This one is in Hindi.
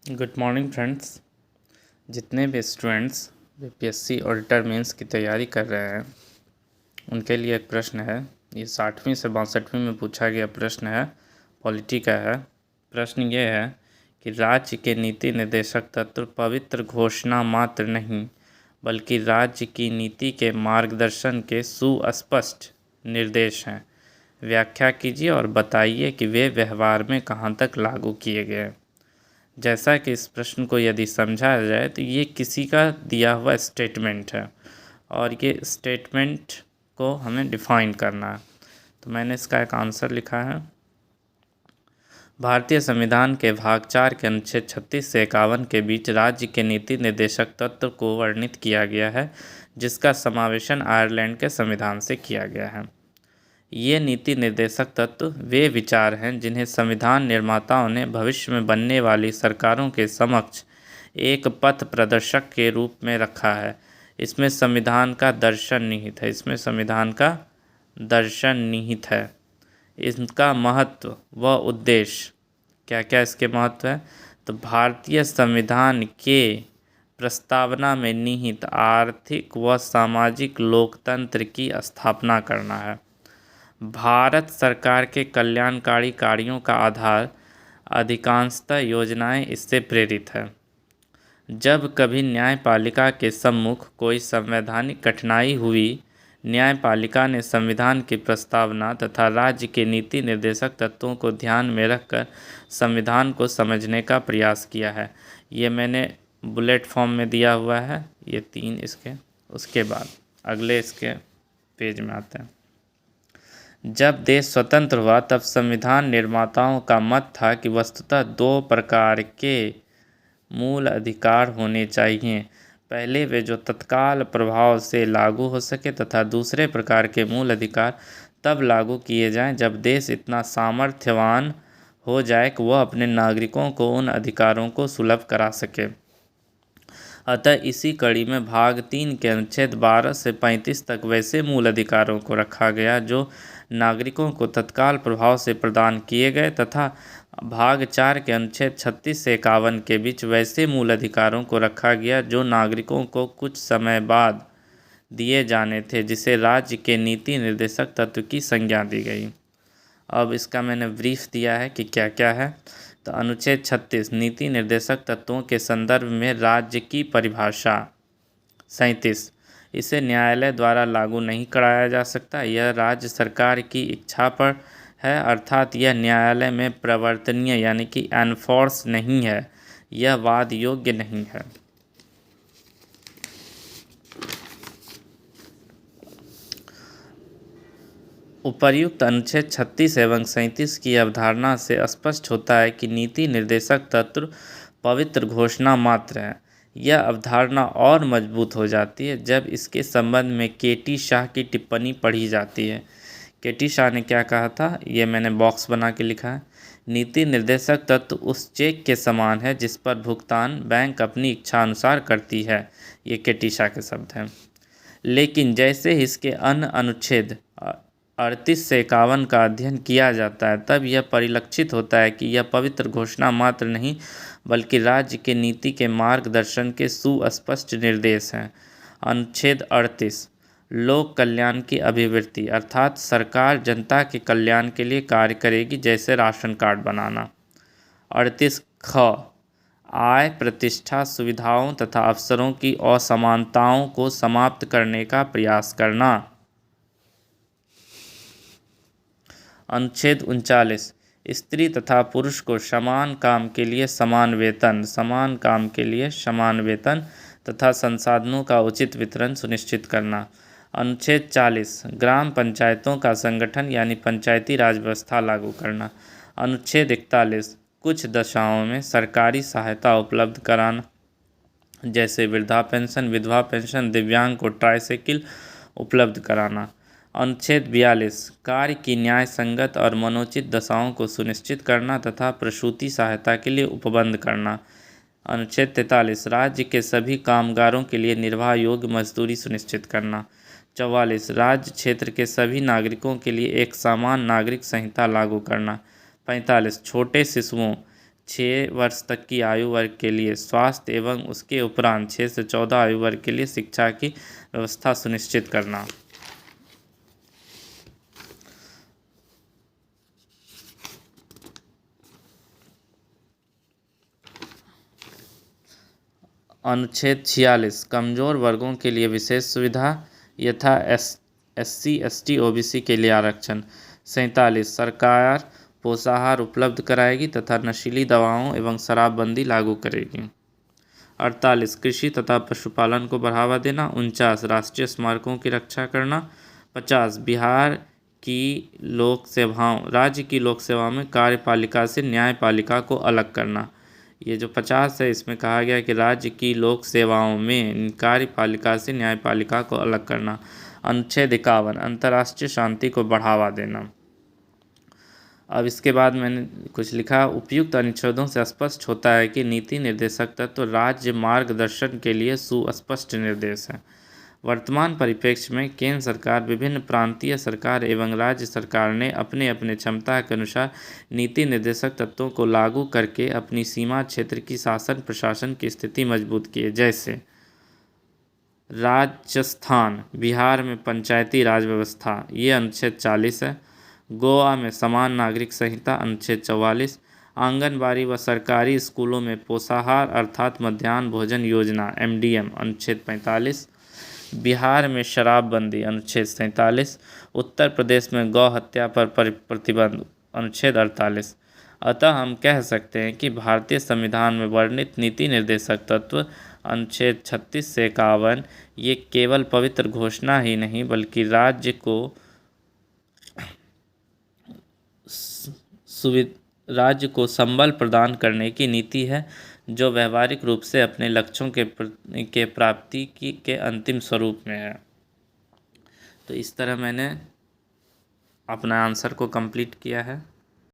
Good morning friends. जितने भी स्टूडेंट्स बीपीएससी ऑडिटर मेंस की तैयारी कर रहे हैं उनके लिए एक प्रश्न है। ये 60वीं से 62वीं में पूछा गया प्रश्न है, पॉलिटी का है। प्रश्न ये है कि राज्य के नीति निर्देशक तत्व पवित्र घोषणा मात्र नहीं बल्कि राज्य की नीति के मार्गदर्शन के सुस्पष्ट निर्देश हैं। व्याख्या कीजिए और बताइए कि वे व्यवहार में कहाँ तक लागू किए गए। जैसा कि इस प्रश्न को यदि समझा जाए तो ये किसी का दिया हुआ स्टेटमेंट है और ये स्टेटमेंट को हमें डिफाइन करना है। तो मैंने इसका एक आंसर लिखा है। भारतीय संविधान के भाग 4 के अनुच्छेद 36 से 51 के बीच राज्य के नीति निर्देशक तत्व को वर्णित किया गया है, जिसका समावेशन आयरलैंड के संविधान से किया गया है। ये नीति निर्देशक तत्व वे विचार हैं जिन्हें संविधान निर्माताओं ने भविष्य में बनने वाली सरकारों के समक्ष एक पथ प्रदर्शक के रूप में रखा है। इसमें संविधान का दर्शन निहित है। इसका महत्व व उद्देश्य क्या क्या इसके महत्व है, तो भारतीय संविधान के प्रस्तावना में निहित आर्थिक व सामाजिक लोकतंत्र की स्थापना करना है। भारत सरकार के कल्याणकारी कार्यों का आधार अधिकांशतः योजनाएं इससे प्रेरित है। जब कभी न्यायपालिका के सम्मुख कोई संवैधानिक कठिनाई हुई, न्यायपालिका ने संविधान की प्रस्तावना तथा राज्य के नीति निर्देशक तत्वों को ध्यान में रखकर संविधान को समझने का प्रयास किया है। ये मैंने बुलेट फॉर्म में दिया हुआ है, ये 3 इसके। उसके बाद अगले इसके पेज में आते हैं। जब देश स्वतंत्र हुआ तब संविधान निर्माताओं का मत था कि वस्तुतः 2 प्रकार के मूल अधिकार होने चाहिए। पहले वे जो तत्काल प्रभाव से लागू हो सके तथा दूसरे प्रकार के मूल अधिकार तब लागू किए जाएं जब देश इतना सामर्थ्यवान हो जाए कि वह अपने नागरिकों को उन अधिकारों को सुलभ करा सके। अतः इसी कड़ी में भाग 3 के अनुच्छेद 12 से 35 तक वैसे मूल अधिकारों को रखा गया जो नागरिकों को तत्काल प्रभाव से प्रदान किए गए तथा भाग 4 के अनुच्छेद 36 से 51 के बीच वैसे मूल अधिकारों को रखा गया जो नागरिकों को कुछ समय बाद दिए जाने थे, जिसे राज्य के नीति निर्देशक तत्व की संज्ञा दी गई। अब इसका मैंने ब्रीफ दिया है कि क्या क्या है। तो अनुच्छेद 36 नीति निर्देशक तत्वों के संदर्भ में राज्य की परिभाषा। 37 इसे न्यायालय द्वारा लागू नहीं कराया जा सकता, यह राज्य सरकार की इच्छा पर है, अर्थात यह न्यायालय में प्रवर्तनीय यानी कि एनफोर्स नहीं है, यह वाद योग्य नहीं है। उपर्युक्त अनुच्छेद 36 एवं 37 की अवधारणा से स्पष्ट होता है कि नीति निर्देशक तत्व पवित्र घोषणा मात्र है। यह अवधारणा और मजबूत हो जाती है जब इसके संबंध में के.टी. शाह की टिप्पणी पढ़ी जाती है। के.टी. शाह ने क्या कहा था, ये मैंने बॉक्स बना के लिखा है। नीति निर्देशक तत्व उस चेक के समान है जिस पर भुगतान बैंक अपनी इच्छा अनुसार करती है। ये के.टी. शाह के शब्द हैं। लेकिन जैसे ही इसके अन्य अनुच्छेद 38 से 51 का अध्ययन किया जाता है तब यह परिलक्षित होता है कि यह पवित्र घोषणा मात्र नहीं बल्कि राज्य के नीति के मार्गदर्शन के सुस्पष्ट निर्देश हैं। अनुच्छेद 38 लोक कल्याण की अभिवृत्ति, अर्थात सरकार जनता के कल्याण के लिए कार्य करेगी, जैसे राशन कार्ड बनाना। 38 ख आय, प्रतिष्ठा, सुविधाओं तथा अवसरों की असमानताओं को समाप्त करने का प्रयास करना। अनुच्छेद 39 स्त्री तथा पुरुष को समान काम के लिए समान वेतन तथा संसाधनों का उचित वितरण सुनिश्चित करना। अनुच्छेद 40 ग्राम पंचायतों का संगठन यानी पंचायती राज व्यवस्था लागू करना। अनुच्छेद 41 कुछ दशाओं में सरकारी सहायता उपलब्ध कराना, जैसे वृद्धा पेंशन, विधवा पेंशन, दिव्यांग को ट्राईसाइकिल उपलब्ध कराना। अनुच्छेद 42 कार्य की न्याय संगत और मनोचित दशाओं को सुनिश्चित करना तथा प्रसूति सहायता के लिए उपबंध करना। अनुच्छेद 43 राज्य के सभी कामगारों के लिए निर्वाह योग्य मजदूरी सुनिश्चित करना। 44 राज्य क्षेत्र के सभी नागरिकों के लिए एक समान नागरिक संहिता लागू करना। 45 छोटे शिशुओं 6 वर्ष तक की आयु वर्ग के लिए स्वास्थ्य एवं उसके उपरांत 6 से 14 आयु वर्ग के लिए शिक्षा की व्यवस्था सुनिश्चित करना। अनुच्छेद 46 कमजोर वर्गों के लिए विशेष सुविधा यथा SC ST OBC के लिए आरक्षण। 47 सरकार पोषाहार उपलब्ध कराएगी तथा नशीली दवाओं एवं शराबबंदी लागू करेगी। 48 कृषि तथा पशुपालन को बढ़ावा देना। 49 राष्ट्रीय स्मारकों की रक्षा करना। 50 बिहार की लोक सेवाओं राज्य की लोक सेवाओं में कार्यपालिका से न्यायपालिका को अलग करना। ये जो 50 है इसमें कहा गया कि राज्य की लोक सेवाओं में कार्यपालिका से न्यायपालिका को अलग करना। अनुच्छेद 51 अंतर्राष्ट्रीय शांति को बढ़ावा देना। अब इसके बाद मैंने कुछ लिखा, उपयुक्त अनुच्छेदों से स्पष्ट होता है कि नीति निर्देशक तत्व राज्य मार्गदर्शन के लिए सुस्पष्ट निर्देश है। वर्तमान परिप्रेक्ष्य में केंद्र सरकार, विभिन्न प्रांतीय सरकार एवं राज्य सरकार ने अपने अपने क्षमता के अनुसार नीति निर्देशक तत्वों को लागू करके अपनी सीमा क्षेत्र की शासन प्रशासन की स्थिति मजबूत की है। जैसे राजस्थान, बिहार में पंचायती राज व्यवस्था, ये अनुच्छेद 40 है। गोवा में समान नागरिक संहिता, अनुच्छेद 44। आंगनबाड़ी व सरकारी स्कूलों में पोषाहार अर्थात मध्याह्न भोजन योजना MDM, अनुच्छेद 45। बिहार में शराबबंदी, अनुच्छेद 47। उत्तर प्रदेश में गौ हत्या पर प्रतिबंध, अनुच्छेद 48। अतः हम कह सकते हैं कि भारतीय संविधान में वर्णित नीति निर्देशक तत्व अनुच्छेद 36 से 51 ये केवल पवित्र घोषणा ही नहीं बल्कि राज्य को संबल प्रदान करने की नीति है जो व्यवहारिक रूप से अपने लक्ष्यों के प्राप्ति के अंतिम स्वरूप में है। तो इस तरह मैंने अपना आंसर को कंप्लीट किया है।